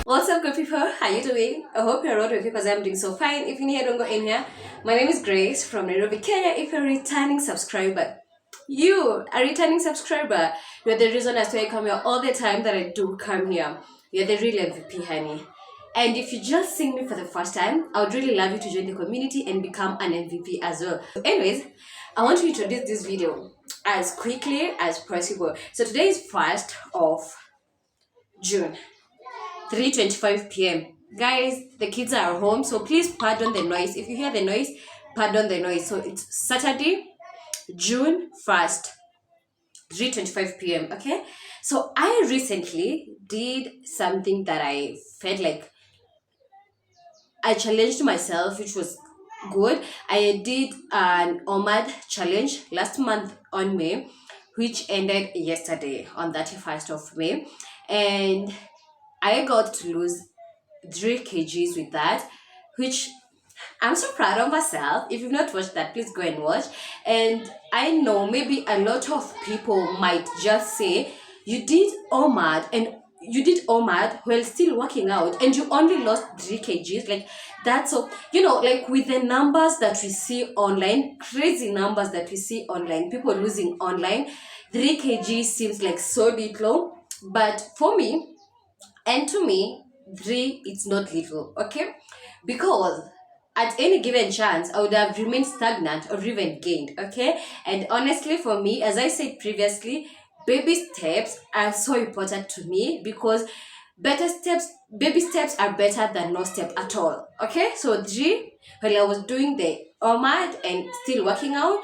What's up, good people? How you doing? I hope you're all with because I'm doing so fine. If you're new here, don't go in here. My name is Grace from Nairobi, Kenya. If you're a returning subscriber, you a returning subscriber, you're the reason as to I come here all the time that I do come here. You're the real MVP, honey. And if you just seen me for the first time, I would really love you to join the community and become an MVP as well. Anyways, I want to introduce this video as quickly as possible. So today is 1st of June. 3:25 p.m. Guys, the kids are home, so please pardon the noise. If you hear the noise, pardon the noise. So it's Saturday, June 1st, 3:25 p.m. Okay? So I recently did something that I felt like I challenged myself, which was good. I did an OMAD challenge last month on May, which ended yesterday on 31st of May. And I got to lose 3 kgs with that, which I'm so proud of myself. If you've not watched that, please go and watch. And I know maybe a lot of people might just say, you did OMAD while still working out and you only lost 3 kgs. Like, that's so, like with the numbers that we see online, crazy numbers that we see online, people losing online, 3 kgs seems like so little. But for me, and to me, 3 it's not little, okay? Because at any given chance, I would have remained stagnant or even gained, okay? And honestly, for me, as I said previously, baby steps are so important to me because baby steps are better than no step at all, okay? So 3, while I was doing the OMAD and still working out,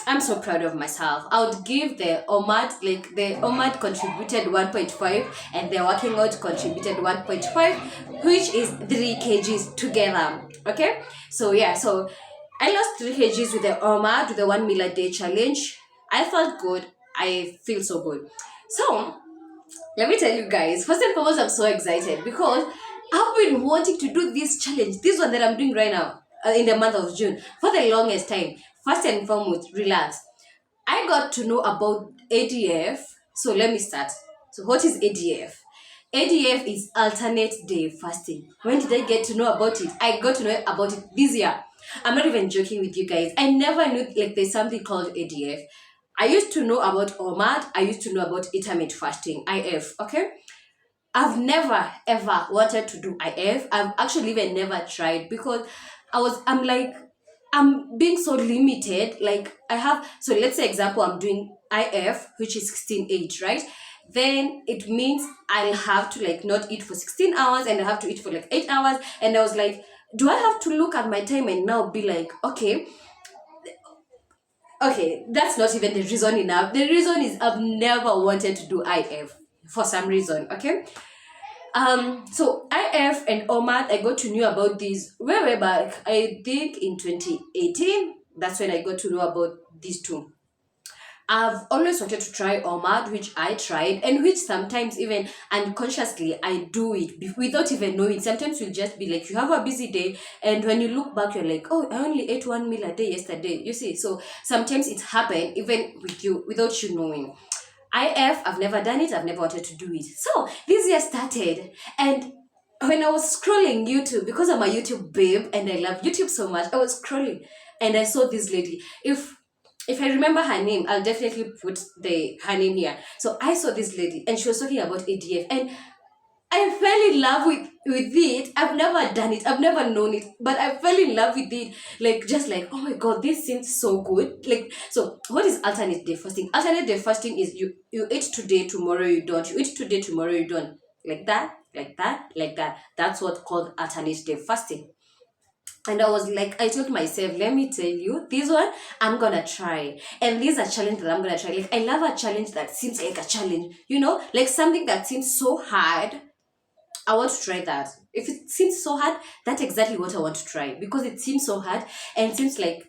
I'm so proud of myself. I would give the OMAD contributed 1.5 and the working out contributed 1.5, which is 3 kgs together. Okay? So yeah, so I lost 3 kgs with the OMAD, with the 1 meal a day challenge. I felt good. I feel so good. So let me tell you guys, first and foremost, I'm so excited because I've been wanting to do this challenge, this one that I'm doing right now in the month of June for the longest time. First and foremost, relax. I got to know about ADF. So let me start. So what is ADF? ADF is alternate day fasting. When did I get to know about it? I got to know about it this year. I'm not even joking with you guys. I never knew like there's something called ADF. I used to know about OMAD. I used to know about intermittent fasting, IF. Okay. I've never ever wanted to do IF. I've actually even never tried because I'm being so limited. Like so let's say example, I'm doing IF, which is 16:8, right? Then it means I'll have to like not eat for 16 hours and I have to eat for like 8 hours. And I was like, do I have to look at my time and now be like, okay, that's not even the reason enough. The reason is I've never wanted to do IF for some reason, okay? So IF and OMAD, I got to know about these way back. I think in 2018, that's when I got to know about these two. I've always wanted to try OMAD, which I tried, and which sometimes even unconsciously I do it without even knowing. Sometimes you'll just be like, you have a busy day, and when you look back, you're like, oh, I only ate 1 meal a day yesterday. You see, so sometimes it happened even with you without you knowing. I've never done it, I've never wanted to do it. So this year started, and when I was scrolling YouTube, because I'm a YouTube babe and I love YouTube so much, I was scrolling and I saw this lady. If I remember her name, I'll definitely put her name here. So I saw this lady and she was talking about ADF and I fell in love with it. I've never done it. I've never known it, but I fell in love with it. Like, just like, oh my God, this seems so good. Like, so what is alternate day fasting? Alternate day fasting is you eat today, tomorrow you don't. You eat today, tomorrow you don't. Like that, like that, like that. That's what's called alternate day fasting. And I was like, I told myself, let me tell you, this one I'm gonna try. And this is a challenge that I'm gonna try. Like, I love a challenge that seems like a challenge, like something that seems so hard. I want to try that. If it seems so hard, that's exactly what I want to try because it seems so hard and seems like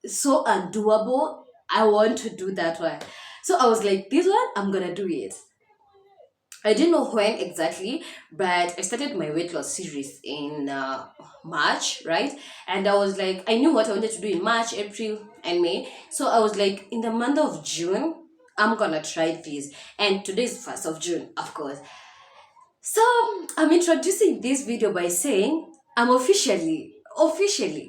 so undoable. I want to do that one. So I was like, this one, I'm gonna do it. I didn't know when exactly, but I started my weight loss series in March, right? And I was like, I knew what I wanted to do in March, April, and May. So I was like, in the month of June, I'm gonna try this. And today is 1st of June, of course. So I'm introducing this video by saying I'm officially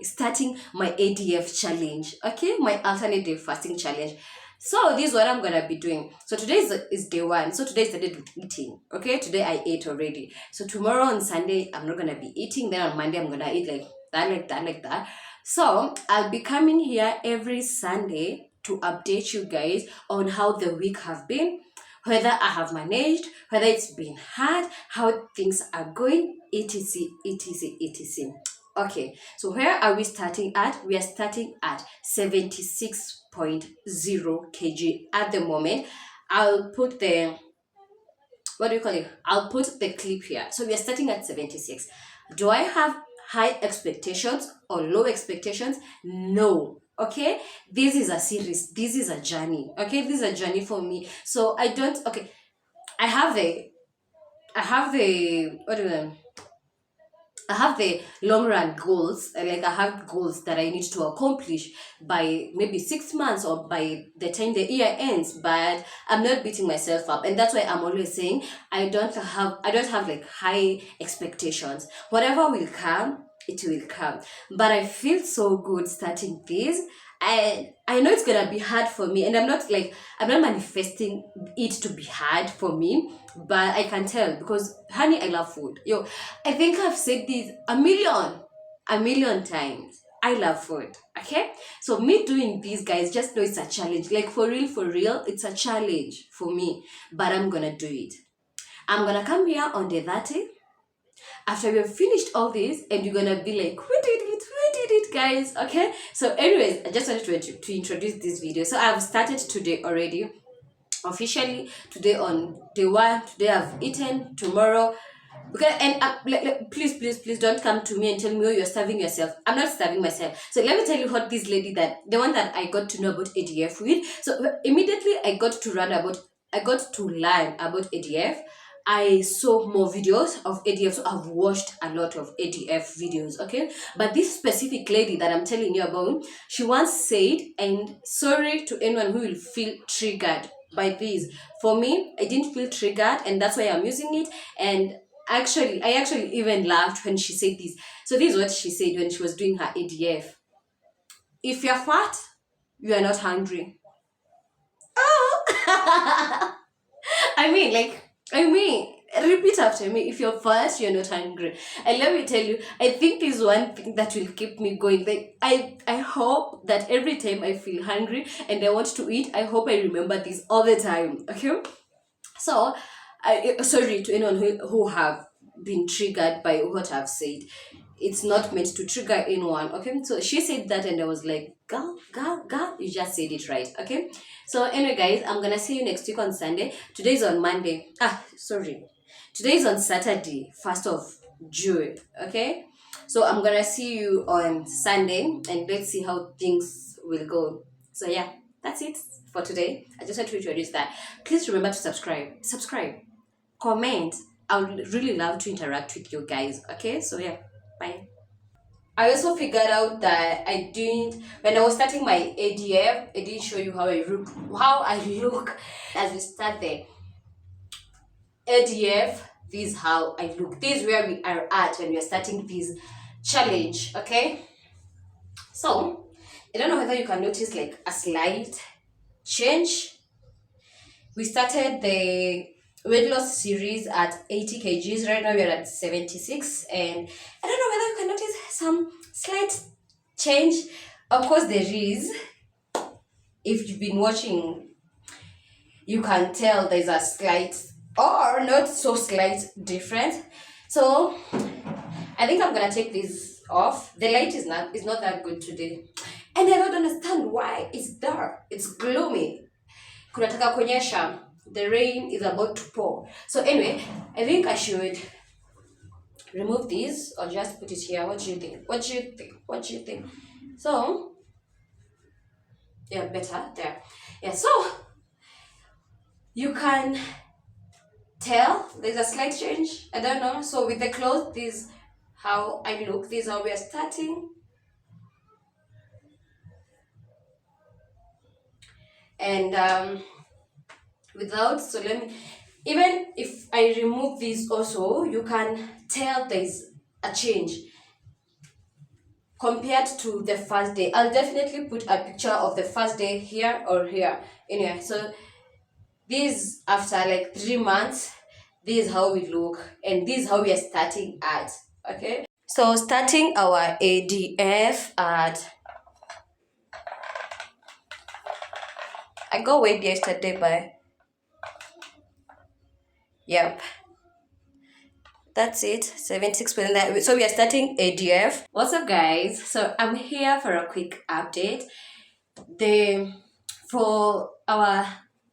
starting my ADF challenge, okay, my alternative fasting challenge. So this is what I'm gonna be doing. So today is day one. So today is the day with eating. Okay, today I ate already. So tomorrow on Sunday I'm not gonna be eating. Then on Monday I'm gonna eat like that, like that, like that. So I'll be coming here every Sunday to update you guys on how the week have been, whether I have managed, whether it's been hard, how things are going, etc, etc, etc. Okay, so where are we starting at? We are starting at 76.0 kg at the moment. I'll put the, what do you call it? I'll put the clip here. So we are starting at 76. Do I have high expectations or low expectations? No. Okay, this is a series, this is a journey. Okay, this is a journey for me. So I don't, okay, I have the, what do you, I have the long run goals. Like I have goals that I need to accomplish by maybe 6 months or by the time the year ends. But I'm not beating myself up, and that's why I'm always saying I don't have like high expectations. Whatever will come, it will come. But I feel so good starting this. I know it's gonna be hard for me, and I'm not manifesting it to be hard for me, but I can tell because honey, I love food. Yo, I think I've said this a million times. I love food. Okay? So me doing this, guys, just know it's a challenge. Like for real, it's a challenge for me. But I'm gonna do it. I'm gonna come here on the 30th after we have finished all this, and you're gonna be like, we did it, guys. Okay? So, anyways, I just wanted to introduce this video. So I've started today already. Officially today on day one. Today I've eaten. Tomorrow, okay, and please don't come to me and tell me, oh, you're starving yourself. I'm not starving myself. So let me tell you what this lady, that the one that I got to know about ADF with. So immediately I got to learn about ADF. I saw more videos of ADF, so I've watched a lot of ADF videos, okay? But this specific lady that I'm telling you about, she once said, and sorry to anyone who will feel triggered by this. For me, I didn't feel triggered, and that's why I'm using it. And I actually even laughed when she said this. So this is what she said when she was doing her ADF. If you're fat, you are not hungry. Oh! Repeat after me. If you're fat, you're not hungry. And let me tell you, I think this is one thing that will keep me going. Like I hope that every time I feel hungry and I want to eat, I hope I remember this all the time. Okay? So, sorry to anyone who have been triggered by what I've said. It's not meant to trigger anyone. Okay, so she said that, and I was like, girl, you just said it right. Okay, so anyway, guys, I'm gonna see you next week on Sunday. Today's on Monday. Sorry, today's on Saturday, 1st of June. Okay, so I'm gonna see you on Sunday, and let's see how things will go. So yeah, that's it for today. I just want to introduce that. Please remember to subscribe, comment. I would really love to interact with you guys. Okay, so yeah, bye. I also figured out that I didn't, when I was starting my ADF, I didn't show you how I look as we start the ADF. This is how I look. This is where we are at when we are starting this challenge. Okay, so I don't know whether you can notice like a slight change. We started the weight loss series at 80 kgs. Right now we are at 76, and I don't know whether you can notice some slight change. Of course there is. If you've been watching, you can tell there's a slight or not so slight difference. So I think I'm gonna take this off. The light is not that good today, and I don't understand why. It's dark, it's gloomy, kunataka kunyesha, the rain is about to pour. So anyway, I think I should remove this or just put it here. What do you think? So yeah, better there. Yeah, so you can tell there's a slight change. I don't know. So with the clothes, this is how I look. This is how we are starting. And without, so let me, Even if I remove this also, you can tell there's a change compared to the first day. I'll definitely put a picture of the first day here or here. Anyway, so this after like 3 months, this is how we look, and this is how we are starting at. Okay, so starting our ADF at, I got weighed yesterday by, yep, that's it, 76%. So we are starting ADF. What's up, guys? So I'm here for a quick update. The For our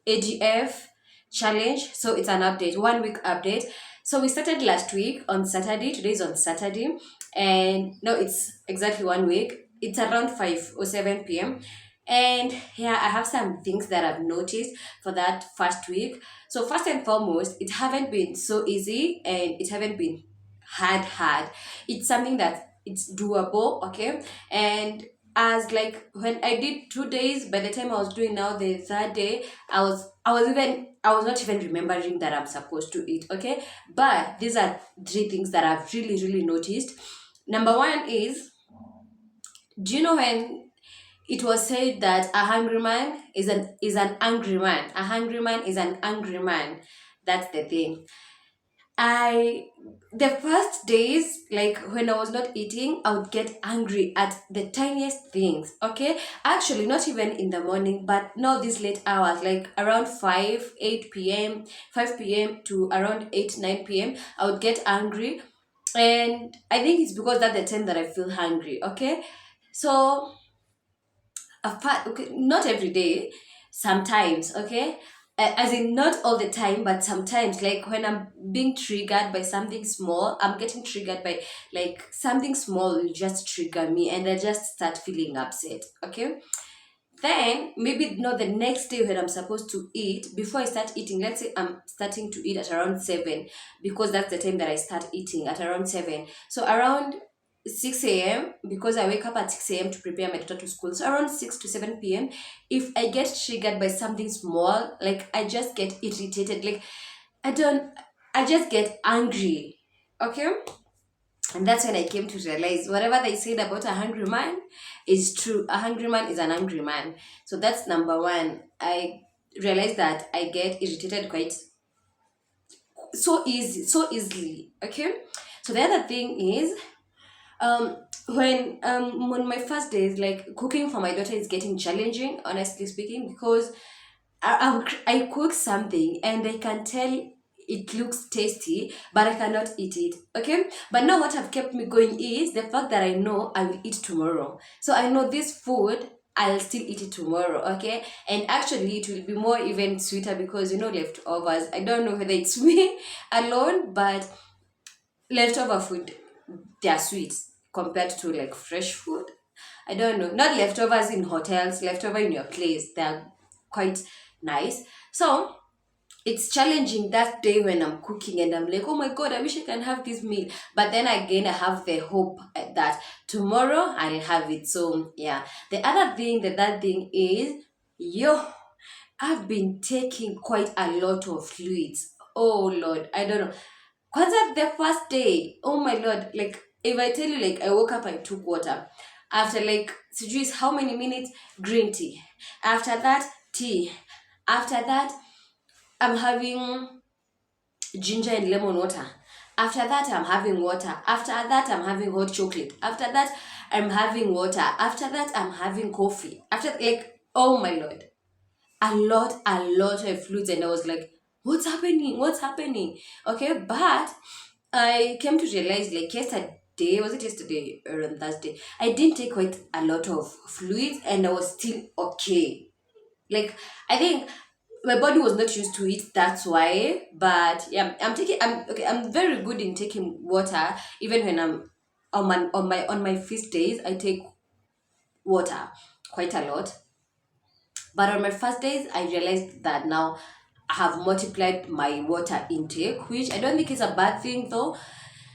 ADF challenge, so it's an update, 1 week update. So we started last week on Saturday. Today is on Saturday, and no, it's exactly 1 week. It's around 5 or 7 p.m. And yeah, I have some things that I've noticed for that first week. So first and foremost, it haven't been so easy, and it haven't been hard. It's something that it's doable, okay? And as like when I did 2 days, by the time I was doing now the third day, I was not even remembering that I'm supposed to eat, okay? But these are three things that I've really noticed. Number one is, do you know when it was said that a hungry man is an angry man? A hungry man is an angry man. That's the thing. I The first days, like when I was not eating, I would get angry at the tiniest things. Okay, actually, not even in the morning, but now these late hours, like around 5, 8 p.m., 5 p.m. to around 8, 9 p.m., I would get angry, and I think it's because that's the time that I feel hungry. Okay, so apart, okay, not every day, sometimes, okay. As in not all the time, but sometimes, like when I'm being triggered by something small, I'm getting triggered by like something small will just trigger me, and I just start feeling upset, okay. Then maybe not the next day when I'm supposed to eat, before I start eating, let's say I'm starting to eat at around 7, because that's the time that I start eating at around 7. So around 6 a.m., because I wake up at 6 a.m. to prepare my daughter to school. So around 6 to 7 p.m., if I get triggered by something small, like I just get irritated, like I just get angry. Okay? And that's when I came to realize whatever they said about a hungry man is true. A hungry man is an angry man. So that's number one. I realized that I get irritated quite so easily. Okay. So the other thing is, um when my first days, like cooking for my daughter is getting challenging, honestly speaking, because I cook something and I can tell it looks tasty, but I cannot eat it. Okay. But now what have kept me going is the fact that I know I will eat tomorrow. So I know this food, I'll still eat it tomorrow. Okay. And actually, it will be more even sweeter because leftovers. I don't know whether it's me alone, but leftover food, they are sweet compared to like fresh food. I don't know. Not leftovers in hotels, leftover in your place. They're quite nice. So it's challenging that day when I'm cooking and I'm like, oh my god, I wish I can have this meal. But then again, I have the hope that tomorrow I'll have it. So yeah. The third thing is, I've been taking quite a lot of fluids. Oh Lord, I don't know. Kwanzaa, the first day, oh my Lord, like if I tell you, like I woke up, I took water. After like sijui how many minutes, green tea. After that, tea. After that, I'm having ginger and lemon water. After that, I'm having water. After that, I'm having hot chocolate. After that, I'm having water. After that, I'm having coffee. After, like, oh my Lord, a lot of fluids, and I was like, what's happening? Okay, but I came to realize, like, yesterday or on Thursday, I didn't take quite a lot of fluids, and I was still okay. Like, I think my body was not used to it, that's why. But yeah, I'm very good in taking water. Even when I'm on my feast days, I take water quite a lot. But on my first days, I realized that now I have multiplied my water intake, which I don't think is a bad thing though.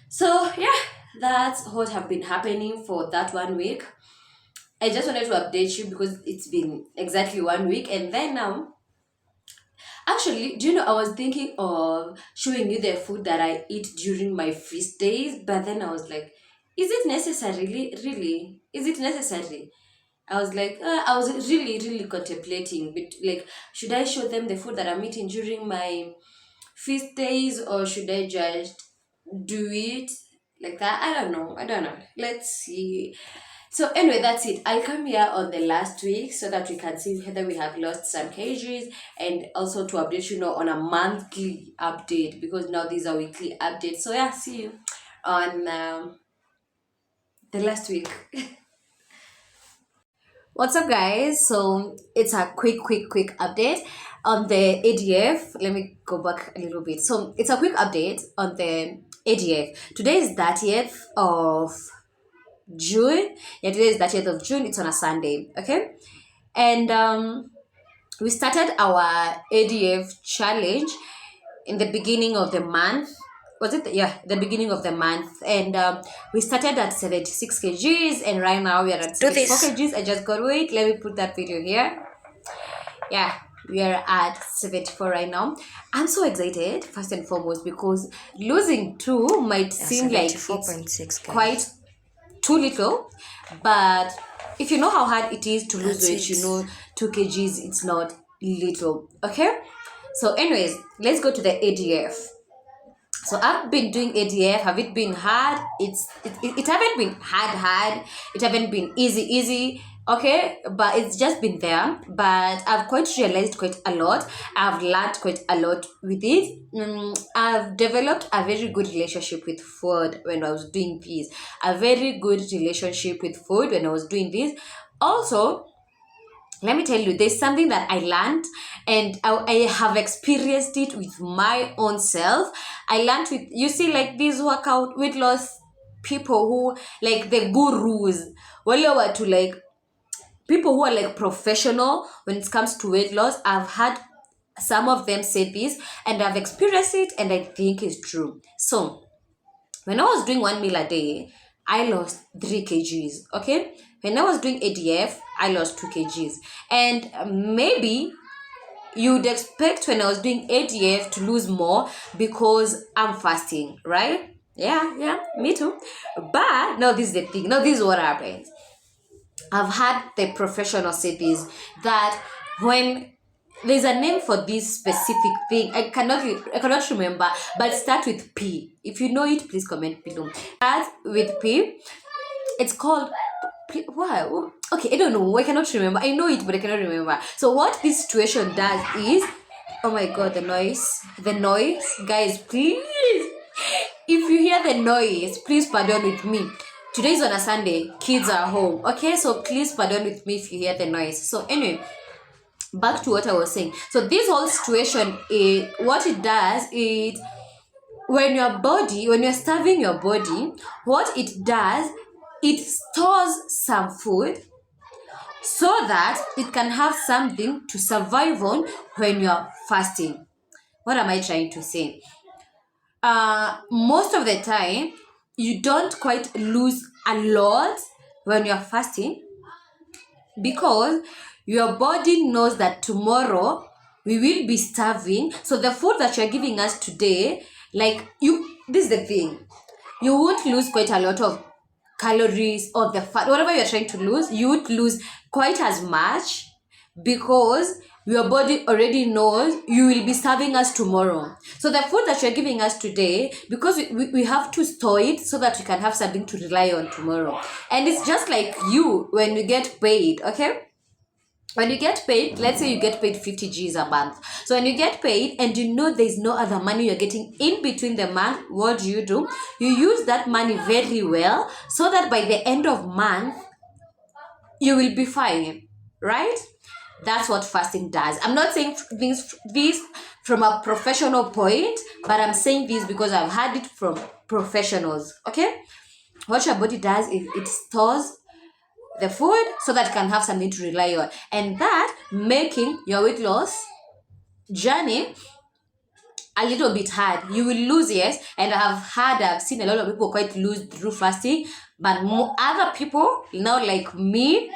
So yeah, that's what have been happening for that 1 week. I just wanted to update you because it's been exactly 1 week, and then now, Actually, do you know, I was thinking of showing you the food that I eat during my feast days, but then I was like, is it necessary? Really? Is it necessary? I was like, I was really, really contemplating, but like, should I show them the food that I'm eating during my feast days, or should I just do it like that? I don't know. I don't know. Let's see. So anyway, that's it. I'll come here on the last week so that we can see whether we have lost some kgs, and also to update you know on a monthly update, because now these are weekly updates. So yeah, see you on the last week. What's up, guys? So it's a quick update on the ADF. Let me go back a little bit. So it's a quick update on the ADF. Today is 30th of June. Yeah, today is 30th of June. It's on a Sunday. Okay. And we started our ADF challenge in the beginning of the month. Was it? Yeah, the beginning of the month. And we started at 76 kgs, and right now we are at 74 kgs. I just got weight. Let me put that video here. Yeah, we are at 74 right now. I'm so excited, first and foremost, because losing 2 might seem like it's quite too little, but if you know how hard it is to lose weight, you know 2 kgs, it's not little. Okay, so anyways, let's go to the ADF. So I've been doing ADF. Have it been hard? It haven't been hard. It haven't been easy. Okay, but it's just been there. But I've quite realized quite a lot. I've learned quite a lot with it. I've developed a very good relationship with food when I was doing this. A very good relationship with food when I was doing this. Also, let me tell you, there's something that I learned, and I have experienced it with my own self. I learned with, you see, like these workout weight loss people who, like the gurus, wale watu, like people who are like professional when it comes to weight loss. I've had some of them say this, and I've experienced it, and I think it's true. So when I was doing 1 meal a day, I lost 3 kgs. Okay, when I was doing ADF, I lost 2 kgs. And maybe you'd expect when I was doing ADF to lose more because I'm fasting, right? Yeah, me too. But now this is the thing. Now this is what happens. I've had the professional say this, that when there's a name for this specific thing, I cannot remember, but start with P. If you know it, please comment below. Start with P. It's called wow. Okay, I don't know. I cannot remember. I know it, but I cannot remember. So what this situation does is, oh my god, the noise, guys. Please, if you hear the noise, please pardon with me. Today is on a Sunday. Kids are home. Okay, so please pardon with me if you hear the noise. So anyway, back to what I was saying. So this whole situation, what it does is, when you're starving your body, what it does, it stores some food so that it can have something to survive on when you're fasting. What am I trying to say? Most of the time, you don't quite lose a lot when you're fasting, because your body knows that tomorrow we will be starving. So the food that you're giving us today, like this is the thing, you won't lose quite a lot of calories or the fat, whatever you're trying to lose, you would lose quite as much, because your body already knows you will be starving us tomorrow. So the food that you're giving us today, because we have to store it so that we can have something to rely on tomorrow. And it's just like you, when you get paid, okay? When you get paid, let's say you get paid 50 Gs a month. So when you get paid and you know there's no other money you're getting in between the month, what do? You use that money very well, so that by the end of month, you will be fine, right? That's what fasting does. I'm not saying this from a professional point, but I'm saying this because I've had it from professionals, okay? What your body does is it stores the food so that it can have something to rely on, and that making your weight loss journey a little bit hard. You will lose, yes, and I've seen a lot of people quite lose through fasting, but other people now, like me,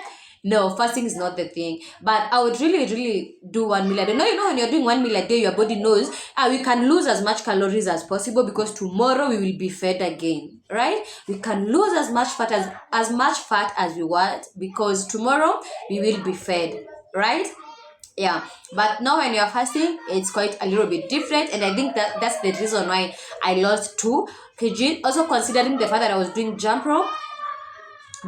No, fasting is not the thing. But I would really do 1 meal a day. Now, when you're doing 1 meal a day, your body knows we can lose as much calories as possible, because tomorrow we will be fed again, right? We can lose as much fat as we want, because tomorrow we will be fed, right? Yeah, but now when you're fasting, it's quite a little bit different, and I think that's the reason why I lost 2 kg. Also considering the fact that I was doing jump rope,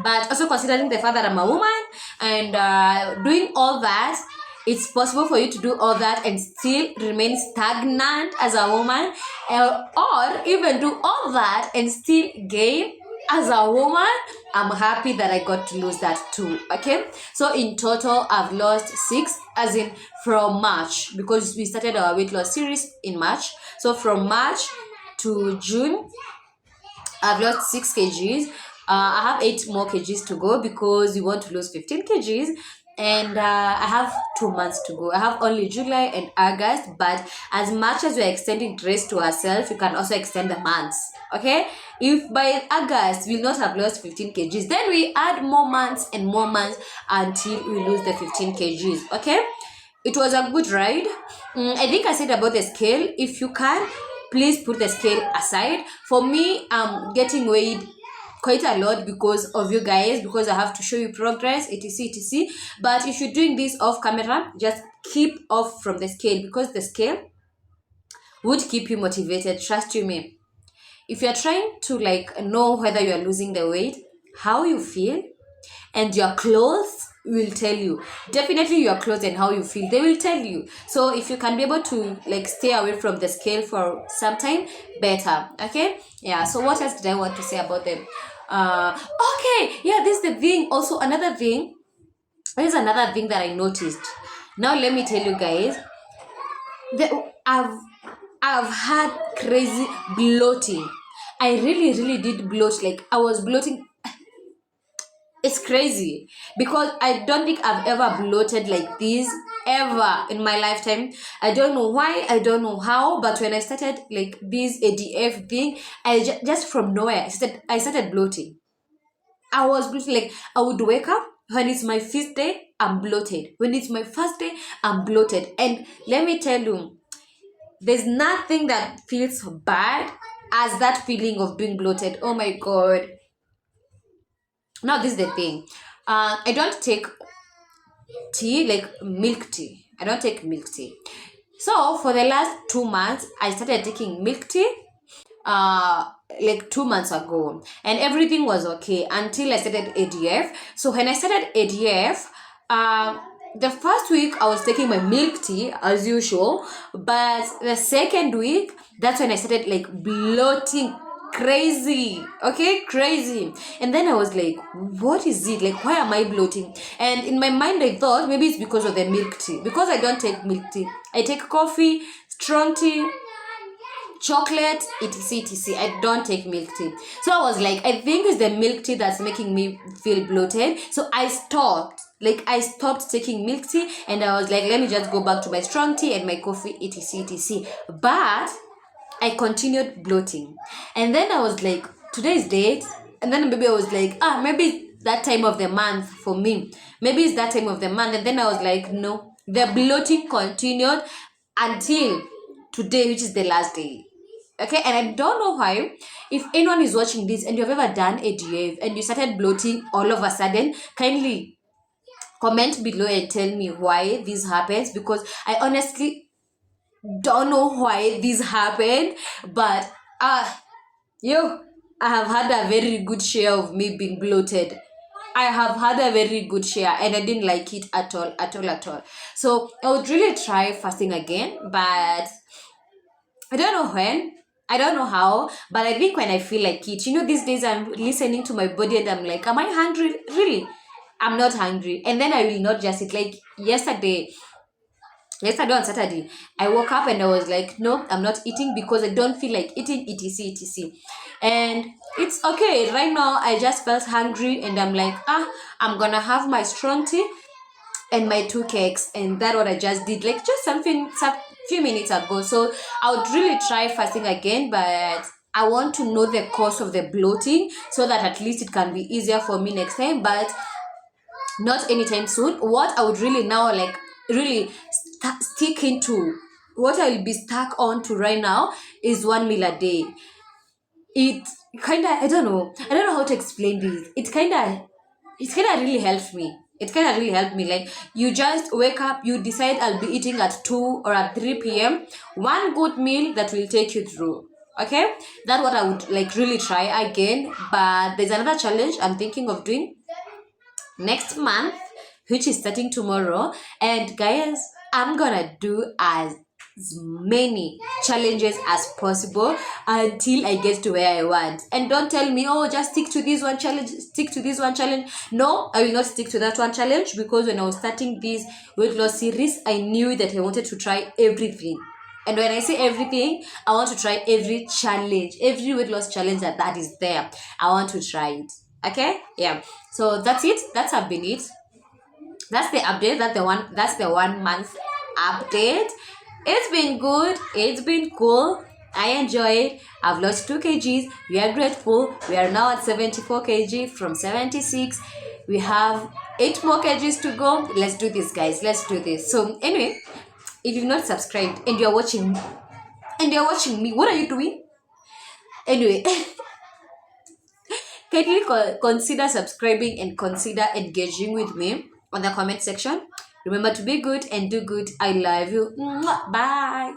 but also considering the fact that I'm a woman, and doing all that, it's possible for you to do all that and still remain stagnant as a woman, or even do all that and still gain as a woman. I'm happy that I got to lose that too. Okay, so in total I've lost 6, as in from March, because we started our weight loss series in March. So from March to June, I've lost 6 kgs. I have 8 more kgs to go, because we want to lose 15 kgs. And I have 2 months to go. I have only July and August, but as much as we're extending grace to ourselves, we can also extend the months. Okay? If by August we'll not have lost 15 kgs, then we add more months and more months until we lose the 15 kgs. Okay? It was a good ride. I think I said about the scale. If you can, please put the scale aside. For me, I'm getting weighed quite a lot because of you guys, because I have to show you progress, etc. But if you're doing this off camera, just keep off from the scale, because the scale would keep you motivated. Trust you me. If you're trying to know whether you are losing the weight, how you feel and your clothes will tell you. Definitely your clothes and how you feel, they will tell you. So if you can be able to stay away from the scale for some time, better. Okay, yeah. So what else did I want to say about them? Okay, yeah, this is the thing. Also another thing, there's another thing that I noticed. Now let me tell you guys that I've had crazy bloating. I really did bloat. I was bloating. It's crazy, because I don't think I've ever bloated like this ever in my lifetime. I don't know why, I don't know how, but when I started this ADF thing, I just from nowhere I started bloating. I was bloating. I would wake up, when it's my fifth day, I'm bloated. When it's my first day, I'm bloated. And let me tell you, there's nothing that feels bad as that feeling of being bloated. Oh my god. Now this is the thing. I don't take tea, milk tea. I don't take milk tea. So for the last 2 months, I started taking milk tea. 2 months ago, and everything was okay until I started ADF. So when I started ADF, the first week I was taking my milk tea as usual, but the second week, that's when I started bloating crazy. Okay, crazy. And then I was like, what is it? Why am I bloating? And in my mind I thought maybe it's because of the milk tea, because I don't take milk tea. I take coffee, strong tea, chocolate, etc. I don't take milk tea. So I was like, I think it's the milk tea that's making me feel bloated. So I stopped. I stopped taking milk tea, and I was like, let me just go back to my strong tea and my coffee, etc. But I continued bloating. And then I was like, today's date. And then maybe I was like, maybe that time of the month for me. Maybe it's that time of the month. And then I was like, no. The bloating continued until today, which is the last day. Okay, and I don't know why. If anyone is watching this and you've ever done ADF and you started bloating all of a sudden, kindly comment below and tell me why this happens, because I honestly don't know why this happened. But I have had a very good share of me being bloated. I have had a very good share, and I didn't like it at all. So I would really try fasting again, but I don't know when, I don't know how, but I think when I feel like it. These days I'm listening to my body and I'm like, am I hungry? Really? I'm not hungry. And then I will not just eat. Yesterday on Saturday, I woke up and I was like, no, I'm not eating because I don't feel like eating, etc. And it's okay. Right now, I just felt hungry and I'm like, I'm gonna have my strong tea and my 2 cakes, and that's what I just did, just some few minutes ago. So I would really try fasting again, but I want to know the cause of the bloating so that at least it can be easier for me next time. But not anytime soon. What I would really now like really stick into, what I'll be stuck on to right now is 1 meal a day. It kind of, I don't know how to explain this. It kind of really helps me. It kind of really helped me. Like, you just wake up, you decide I'll be eating at 2 or at 3 p.m. One good meal that will take you through. Okay, that's what I would like really try again. But there's another challenge I'm thinking of doing next month, which is starting tomorrow. And guys, I'm gonna do as many challenges as possible until I get to where I want. And don't tell me, oh, just stick to this one challenge, stick to this one challenge. No, I will not stick to that one challenge, because when I was starting this weight loss series, I knew that I wanted to try everything. And when I say everything, I want to try every challenge, every weight loss challenge that is there. I want to try it. Okay, yeah. So that's it. That's have been it. That's the update. That's the 1 month update. It's been good. It's been cool. I enjoy it. I've lost 2 kgs. We are grateful. We are now at 74 kg from 76. We have 8 more kgs to go. Let's do this, guys. Let's do this. So anyway, if you've not subscribed and you're watching me, what are you doing? Anyway, kindly consider subscribing and consider engaging with me on the comment section. Remember to be good and do good. I love you. Bye.